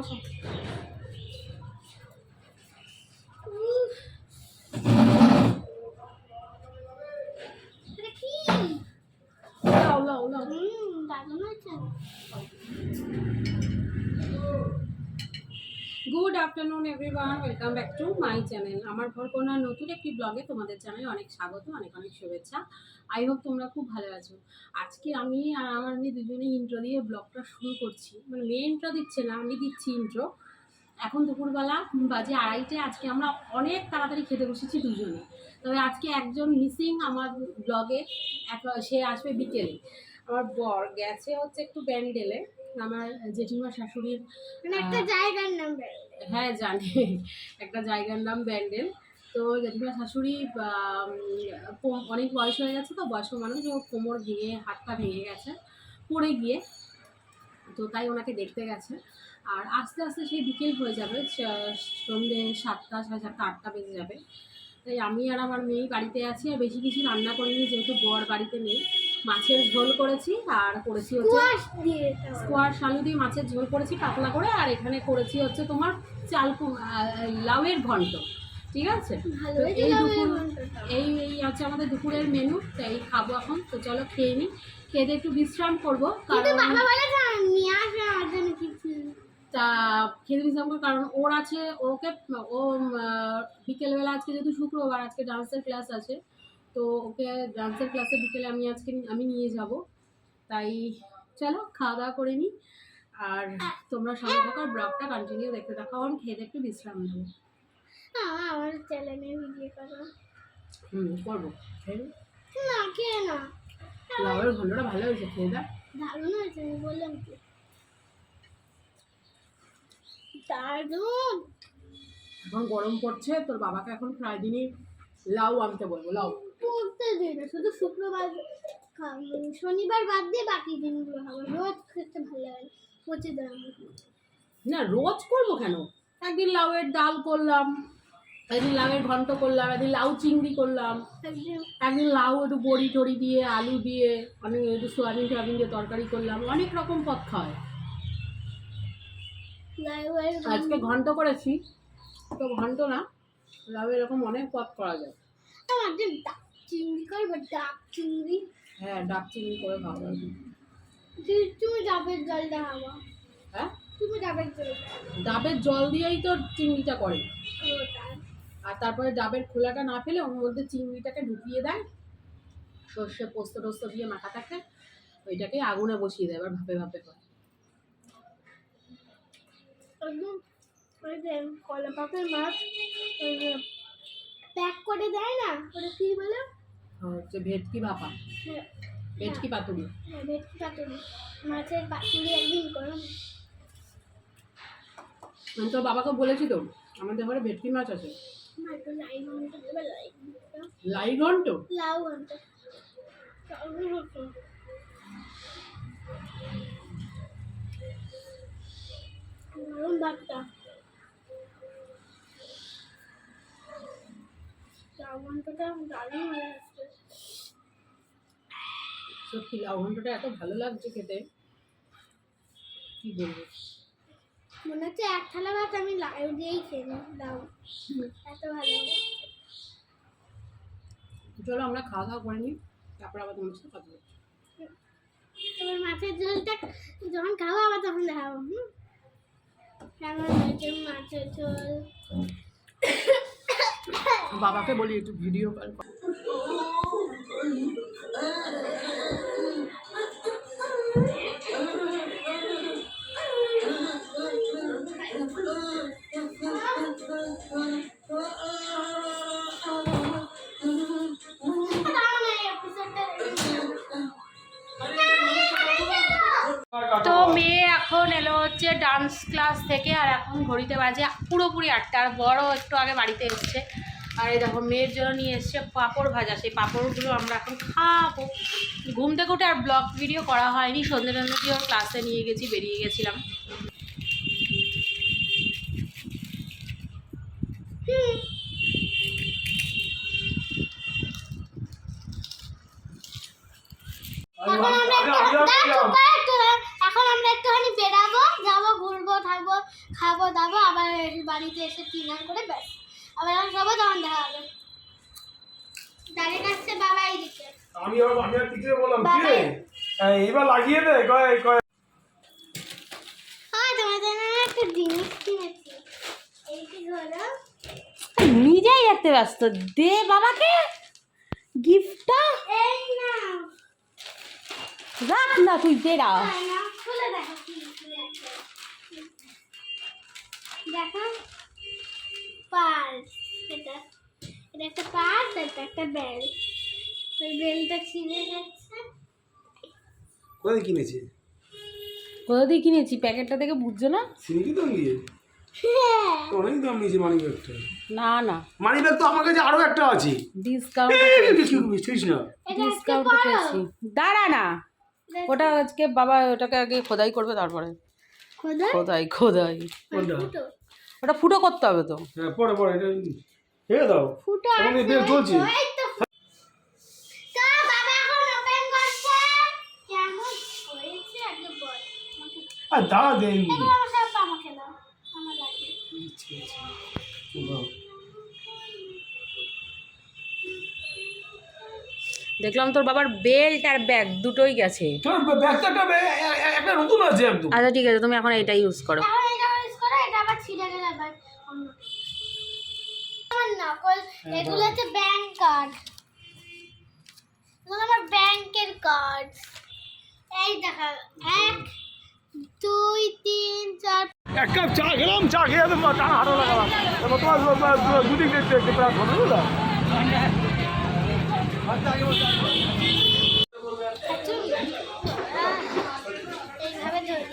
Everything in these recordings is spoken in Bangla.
বসো। Good afternoon everyone, welcome back to my channel. আমার ঘরকন্যার নতুন একটি ব্লগে তোমাদের জানাই অনেক স্বাগত, অনেক অনেক শুভেচ্ছা। আই হোপ তোমরা খুব ভালো আছো। আজকে আমি আর আমার মেয়ে দুজনেই ইন্ট্রো দিয়ে ব্লগটা শুরু করছি। মানে মেয়ে ইন্ট্রো দিচ্ছে না, আমি দিচ্ছি ইন্ট্রো। এখন দুপুরবেলা বাজে 2:30। আজকে আমরা অনেক তাড়াতাড়ি খেতে বসেছি দুজনে। তবে আজকে একজন মিসিং আমার ব্লগে, সে আসবে বিকেলে। আমার বর গেছে হচ্ছে একটু ব্যান্ডেলে, আমার জেঠিমার শাশুড়ির একটা জায়গার নাম। হ্যাঁ জানি, একটা জায়গার নাম ব্যান্ডেল। তো জেঠিমার শাশুড়ি অনেক বয়স হয়ে গেছে, তো বয়স্ক মানুষ, ও কোমর ভেঙে হাত পা ভেঙে গেছে পড়ে গিয়ে, তো তাই ওনাকে দেখতে গেছে। আর আস্তে আস্তে সেই বিকেল হয়ে যাবে, সন্ধ্যে 7টা, 7:30, 8টা বেজে যাবে। তাই আমি আর আমার মেয়ে বাড়িতে আছি, আর বেশি কিছু রান্না করিনি যেহেতু বর বাড়িতে নেই। মাছের ঝোল করেছি, আর করেছি হচ্ছে স্কোয়াশ আলু দিয়ে মাছের ঝোল করেছি পাতলা করে, আর এখানে করেছি হচ্ছে তোমার লাউয়ের ঘন্ট। ঠিক আছে, তো এই দুপুর এই হচ্ছে আমাদের দুপুরের মেনু। তাই খাবো এখন। তো চলো খেয়ে নিই, খেয়ে একটু বিশ্রাম করবো, কারণ তা খেতে বিশ্রাম করবো কারণ ওর আছে, ও বিকেলবেলা আজকে যেহেতু শুক্রবার, আজকে ডান্সের ক্লাস আছে, তো ওকে ডান্সের ক্লাসে বিকেলে আমি নিয়ে যাব। তাই চলো খাওয়া দাওয়া করে নিই, আর তোমরা সঙ্গে থাকো, ব্লগটা কন্টিনিউ দেখতে থাকো। আমি খেয়ে একটু বিশ্রাম নেবো। আমার চ্যানেলে ভিডিও করো। করবো। না খেয়ে না, লাউয়ের ঘন্টটা ভালো হয়েছে, খেয়ে দেখ। দারুণ হয়েছে, আমি বললাম কি দারুণ। এখন গরম পড়ছে, তোর বাবাকে এখন প্রায় দিনই লাউ আনতে বলবো। লাউ পড়তে দিই না, শুধু শুক্রবার শনিবার বাদ দিয়ে বাকি দিনগুলো খাবো। রোজ খেতে ভালো লাগে, পচে দেয়। না, রোজ করবো কেন? একদিন লাউয়ের ডাল করলাম, একদিন লাউয়ের ঘন্ট করলাম, একদিন লাউ চিংড়ি করলাম, একদিন লাউ একটু বড়ি টড়ি দিয়ে আলু দিয়ে অনেক একটু সোয়াবিন টোয়াবিন দিয়ে তরকারি করলাম। অনেক রকম পদ খাওয়ায়। আজকে ঘন্ট করেছি, তো ঘন্ট না, লাউ এরকম অনেক পদ করা যায়। ডাক চিংড়ি করবো, ডাক চিংড়ি। হ্যাঁ, ডাব চিংড়ি করে খাওয়া যায়। তুমি ডাবের জল খাওয়া। হ্যাঁ, তুমি ডাবের জল, ডাবের জল দিয়েই তো চিংড়িটা করে। আর তারপরে ডাবের খোলাটা না ফেলে ওর মধ্যে চিংড়িটাকে ঢুকিয়ে দেয়, সর্ষে পোস্ত টোস্ত দিয়ে মাখা থাকে, ওইটাকে আগুনে বসিয়ে দেয়, এবার ভাপে ভাপে করে। ওই যে কলা পাকের মাছ প্যাক করে দেয় না, ওটা কি বলে? হচ্ছে ভেটকি ভাপা, ভেটকি পাতুরি। হ্যাঁ, ভেটকি পাতুরি, মাছের পাতুরি একদিন করো। আমি তোর বাবাকে বলেছি তো আমাদের ঘরে ভেটকি মাছ আছে। লাই ঘন্ট, লাউ ঘন্ট, দারুণ ভাতটা। লাউ ঘন্টটা দারুণ হয়ে আসছে। সত্যি লাউ ঘন্টটা এত ভালো লাগছে খেতে, কি বলবো। মনে হচ্ছে এক থালা ভাত আমি লাউ দিয়েই খেয়ে নিই। লাউ এত ভালো। চলো আমরা খাওয়া দাওয়া করে নিই, তারপর আবার তোমার সাথে কথা বলছি। এবার মাছের ঝোলটা যখন খাবো আবার তখন দেখাবো। কেমন হয়েছে মাছের ঝোল। বাবাকে বলি একটু ভিডিও কল কর। তো মেয়ে এখন এলো হচ্ছে ডান্স ক্লাস থেকে, আর এখন ঘড়িতে বাজে পুরোপুরি 8টা। আর বড় একটু আগে বাড়িতে এসছে, আর এই দেখো মেয়ের জন্য নিয়ে এসছে পাঁপড় ভাজা। সেই পাঁপড়গুলো আমরা এখন খাবো। ঘুম থেকে উঠে আর ব্লগ ভিডিও করা হয়নি, সন্ধ্যে দিয়ে ওর ক্লাসে নিয়ে গেছি, বেরিয়ে গেছিলাম। এখন আমরা একটুখানি বেরাবো, যাবো, ঘুরবো, থাকবো, খাবো দাবো, আবার বাড়িতে এসে ডিনার করে ব্যাস আবার আমরা সবাই তখন দেখা হবে। দাঁড়িয়ে আসছে বাবা এইদিকে। আমি আর টিকে বললাম কি রে এবার লাগিয়ে দে কয় কয় তোমাদের জন্য একটা জিনিস কিনেছি। এইটি হলো নিজেই এত ব্যস্ত, দে বাবাকে গিফটটা, এই না রাখ না তুই, দে না। খুলে দেখো কি আছে। দেখো পার্স, এটা এটা একটা পার্স, এটা একটা বেল। ওই বেলটা ছিঁড়ে যাচ্ছে। কোথায় কিনেছি কোথা দিয়ে কিনেছি? প্যাকেটটা দেখে বুঝছো না? সিনিকি তো নিয়ে হ্যাঁ অনেক দাম নিয়েছি মানি ব্যাগটা। না না, মানি ব্যাগ তো আমার কাছে আরো একটা আছে। ডিসকাউন্ট কি বুঝছিস না? এটা আজকে ডিসকাউন্ট পরো। পেয়েছি। দাঁড়া না, ওটা আজকে বাবা ওটাকে আগে খোদাই করবে, তারপরে খোদা খোদাই খোদাই কোনটা? ফুটো ওটা ফুটো করতে হবে তো। হ্যাঁ পরে পরে এটা হে দাও। ফুটো আমাকে আছে, বেল চলছে। এই তো তা বাবা এখন ওপেন করছে। কেমন হয়েছে আগে বল। আর দাঁড়া দেন। এগুলো আমার সব আমাকে দাও, আমার লাগবে। দেখলাম তোর বাবার বেল্ট আর ব্যাগ দুটোই গেছে। তোর ব্যাগটা একটা নতুন আছে একদম। আচ্ছা ঠিক আছে, তুমি এখন এইটা ইউজ করো। এখন এটা ইউজ করো, এটা আবার ছিঁড়ে গেলে আবার অন্য আমার নকল। এগুলো হচ্ছে ব্যাংক কার্ড, এগুলো আমার ব্যাংকের কার্ড। এই দেখা 1 2 3 4 এক কাপ চা খেলাম, চা খেয়ে তো টানা হাঁটা লাগালাম। তোমার দুদিক দেখতে দেখতে প্রায় ধরে বুঝলা। এইভাবে ধরি।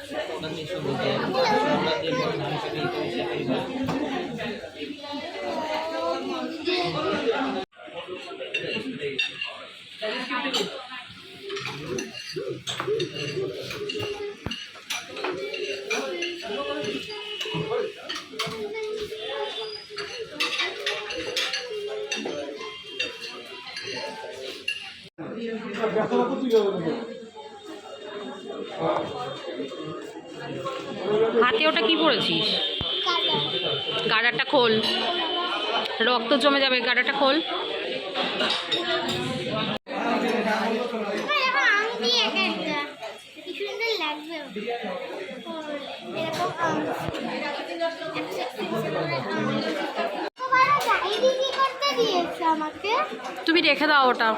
হাতে ওটা কি পড়েছিস? গাডারটা খোল, রক্ত জমে যাবে, গাডারটা খোল। এখন আংটি একটা কি সুন্দর লাগবে। এরকম আংটি কি করতে দিয়েছে আমাকে। তুমি রেখে দাও ওটা।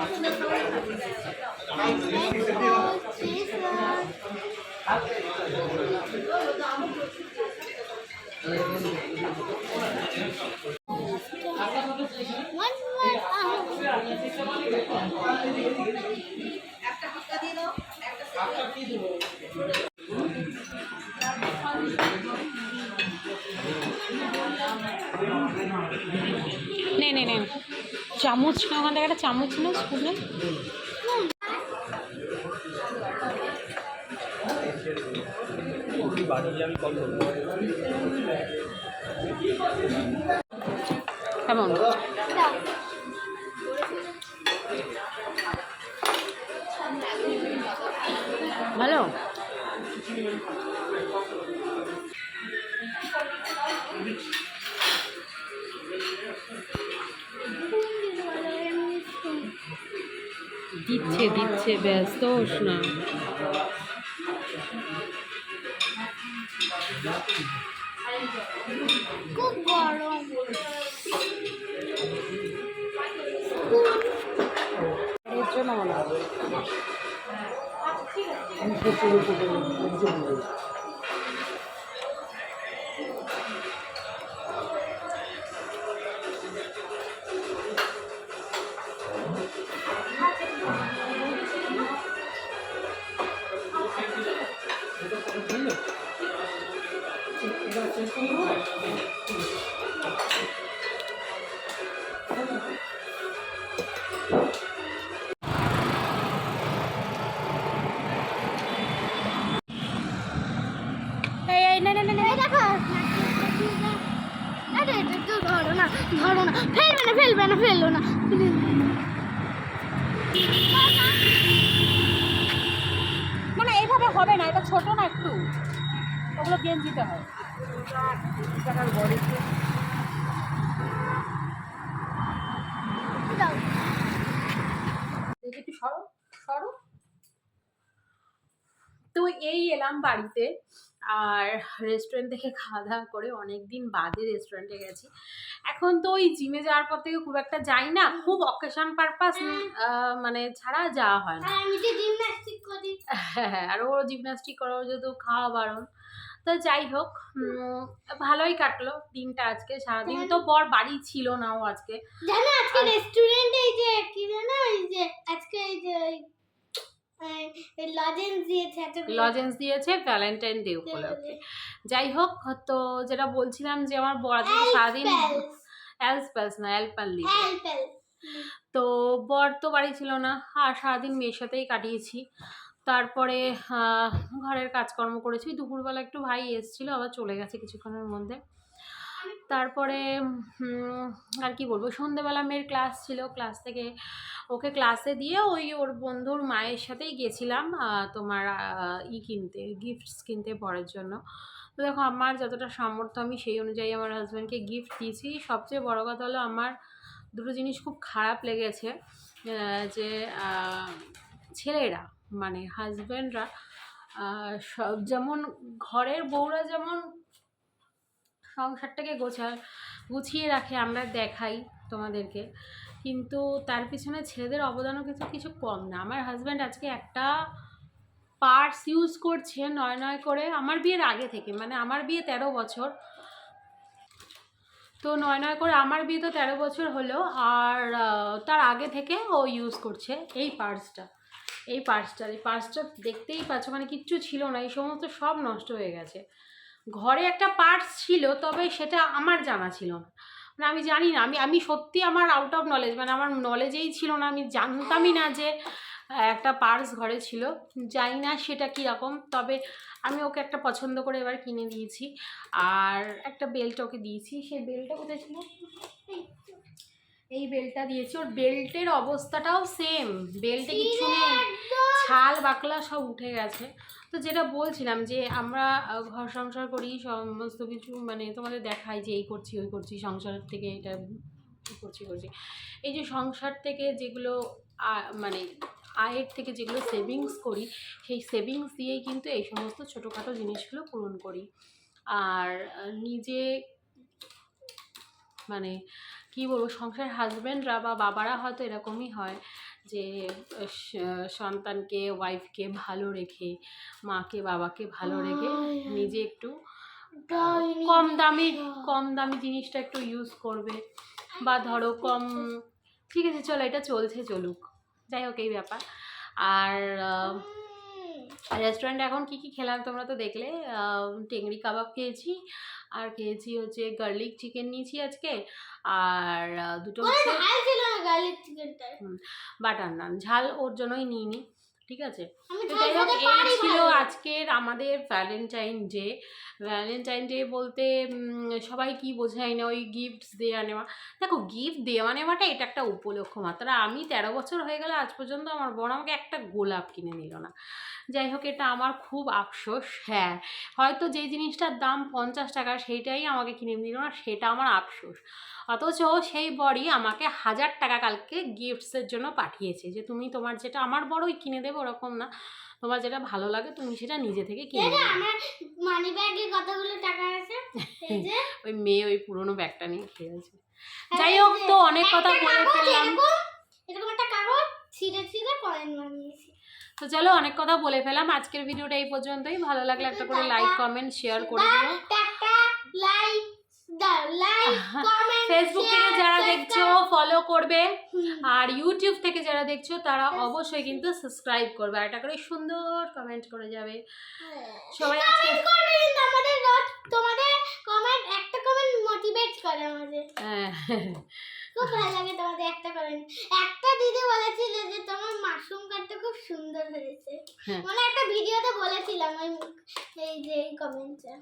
নে নে নে, চামচ না, ওখান থেকে একটা চামচ না, স্পুনে। কেমন? ভালো। দিচ্ছে দিচ্ছে, ব্যস্ত হোস না। খুব গরম। এর জন্য মনে হয়। এই না না না, এই দেখো, আরে এটা তো ধরো না, ধরো না, ফেলবে না, ফেলবে না, ফেললো না। মানে এইভাবে হবে না, এটা ছোট না একটু, ওগুলো গেঞ্জিতে হয়। দেখি একটু সরো সরো। তো এই এলাম বাড়িতে, আর রেস্টুরেন্ট থেকে খাওয়া দাওয়া করে অনেক দিন বাদে রেস্টুরেন্টে গেছি। এখন তো ওই জিমে যাওয়ার পর থেকে খুব একটা যাই না, খুব অকেশন পারপাস মানে ছাড়া যাওয়া হয় না। আমি তো জিমন্যাস্টিক করি। হ্যাঁ, আর ও জিমন্যাস্টিক করো যেহেতু খাওয়া বারণ। তো যাই হোক, ভালোই কাটলো দিনটা আজকে। সারাদিন তো বর বাড়ি ছিল না, ও আজকে জানো আজকে রেস্টুরেন্টে এই যে কি জানো এই যে আজকে এই যে লজেন্স দিয়েছে, লজেন্স দিয়েছে ভ্যালেন্টাইন ডে উপলক্ষে। যাই হোক, তো যেটা বলছিলাম যে আমার বর আজকে সারাদিন অ্যালসপ্যালস না অ্যালপাল্লি, তো বর তো বাড়ি ছিল না, আর সারাদিন মেয়ের সাথেই কাটিয়েছি। তারপরে ঘরের কাজকর্ম করেছি। দুপুরবেলা একটু ভাই এসেছিলো, আবার চলে গেছে কিছুক্ষণের মধ্যে। তারপরে আর কি বলবো, সন্ধেবেলা মেয়ের ক্লাস ছিল, ক্লাস থেকে ওকে ক্লাসে দিয়ে ওই ওর বন্ধুর মায়ের সাথেই গেছিলাম তোমার কিনতে, গিফটস কিনতে পরের জন্য। তো দেখো আমার যতটা সামর্থ্য আমি সেই অনুযায়ী আমার হাজব্যান্ডকে গিফট দিয়েছি। সবচেয়ে বড় কথা হলো আমার দুটো জিনিস খুব খারাপ লেগেছে, যে ছেলেরা মানে হাজব্যান্ডরা সব যেমন ঘরের বউরা যেমন সংসারটাকে গুছিয়ে রাখে, আমরা দেখাই তোমাদেরকে, কিন্তু তার পিছনে ছেলেদের অবদানও কিন্তু কিছু কম না। আমার হাজব্যান্ড আজকে একটা পার্স ইউজ করছে নয় করে, আমার বিয়ের আগে থেকে, মানে আমার বিয়ে 13 বছর, তো 9 করে আমার বিয়ে তো 13 বছর হলো, আর তার আগে থেকে ও ইউজ করছে এই পার্সটা দেখতেই পাচ্ছ, মানে কিচ্ছু ছিল না, এই সমস্ত সব নষ্ট হয়ে গেছে। ঘরে একটা পার্স ছিল, তবে সেটা আমার জানা ছিল না, মানে আমি জানি না, আমি সত্যি আমার আউট অফ নলেজ, মানে আমার নলেজেই ছিল না, আমি জানতামই না যে একটা পার্স ঘরে ছিল, জানি না সেটা কীরকম। তবে আমি ওকে একটা পছন্দ করে এবার কিনে দিয়েছি, আর একটা বেল্ট ওকে দিয়েছি। সেই বেল্টটা কোথায় ছিল, এই বেল্টটা দিয়েছি। ওর বেল্টের অবস্থাটাও সেম, বেল্টে কিছু নেই, ছাল বাকলা সব উঠে গেছে। তো যেটা বলছিলাম যে আমরা ঘর সংসার করি, সমস্ত কিছু মানে তোমাদের দেখাই যে এই করছি ওই করছি, সংসার থেকে এটা করছি, এই যে সংসার থেকে যেগুলো মানে আয়ের থেকে যেগুলো সেভিংস করি, সেই সেভিংস দিয়েই কিন্তু এই সমস্ত ছোটোখাটো জিনিসগুলো পূরণ করি। আর নিজে মানে কি বলবো, সংসার হাজব্যান্ডরা বা বাবারা হয়তো এরকমই হয় যে সন্তানকে ওয়াইফকে ভালো রেখে, মাকে বাবাকে ভালো রেখে নিজে একটু কম দামি জিনিসটা একটু ইউজ করবে, বা ধরো কম, ঠিক আছে চলো এটা চলুক, যাই হোক এই ব্যাপার। আর রেস্টুরেন্টে এখন কি খেলাম তোমরা তো দেখলে, টেংরি কাবাব খেয়েছি, আর খেয়েছি হচ্ছে গার্লিক চিকেন নিয়েছি আজকে, আর দুটো হচ্ছে বাটার নান। ঝাল ওর জন্যই নিইনি, ঠিক আছে। তো যাই হোক, এই ছিল আজকের আমাদের ভ্যালেন্টাইন ডে বলতে সবাই কি বোঝায় না, ওই গিফটস দেওয়া নেওয়া। দেখো গিফট দেওয়া নেওয়াটা এটা একটা উপলক্ষ মাত্র। আমি 13 বছর হয়ে গেলে আজ পর্যন্ত আমার বোন আমাকে একটা গোলাপ কিনে দিল না। যাই হোক, এটা আমার খুব আফসোস। হ্যাঁ, হয়তো যেই জিনিসটার দাম 50 টাকা সেইটাই আমাকে কিনে দিল না, সেটা আমার আফসোস। অথচ সেই বরই আমাকে 1000 টাকা কালকে গিফটসের জন্য পাঠিয়েছে, যে তুমি তোমার যেটা, আমার বড়ই কিনে দেবে ওরকম না, তোমার যেটা ভালো লাগে তুমি সেটা নিজে থেকে কিনে নেবে। আমার মানি ব্যাগে কতগুলো টাকা আছে, এই যে ওই মেয়ে ওই পুরনো ব্যাগটা নিয়ে খেয়ে আছে। যাই হোক, তো অনেক কথা বলে ফেললাম, এরকম একটা কাগজ ছিঁড়ে কয়েন বানিয়েছি। তো চলো অনেক কথা বলে ফেলাম, আজকের ভিডিওটা এই পর্যন্তই। ভালো লাগলে একটা করে লাইক কমেন্ট শেয়ার করে দিও। ফেসবুক থেকে যারা দেখছো ফলো করবে, আর ইউটিউব থেকে যারা দেখছো তারা অবশ্যই কিন্তু সাবস্ক্রাইব করবে, আর একটা করে সুন্দর কমেন্ট করে যাবে সবাই। আজকে তোমাদের কমেন্ট, একটা কমেন্ট মোটিভেট করে আমাদের, খুব ভালো লাগে তোমাদের একটা কমেন্ট। একটা দিদি বলেছিল যে তোমার মাশরুম কাটতে খুব সুন্দর হয়েছে, মানে একটা ভিডিওতে বলেছিলাম এই যে এই কমেন্টটা।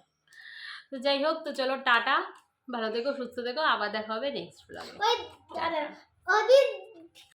তো যাই হোক, তো চলো টাটা, ভালো থেকো সুস্থ থেকো, আবার দেখা হবে নেক্সট ব্লগে।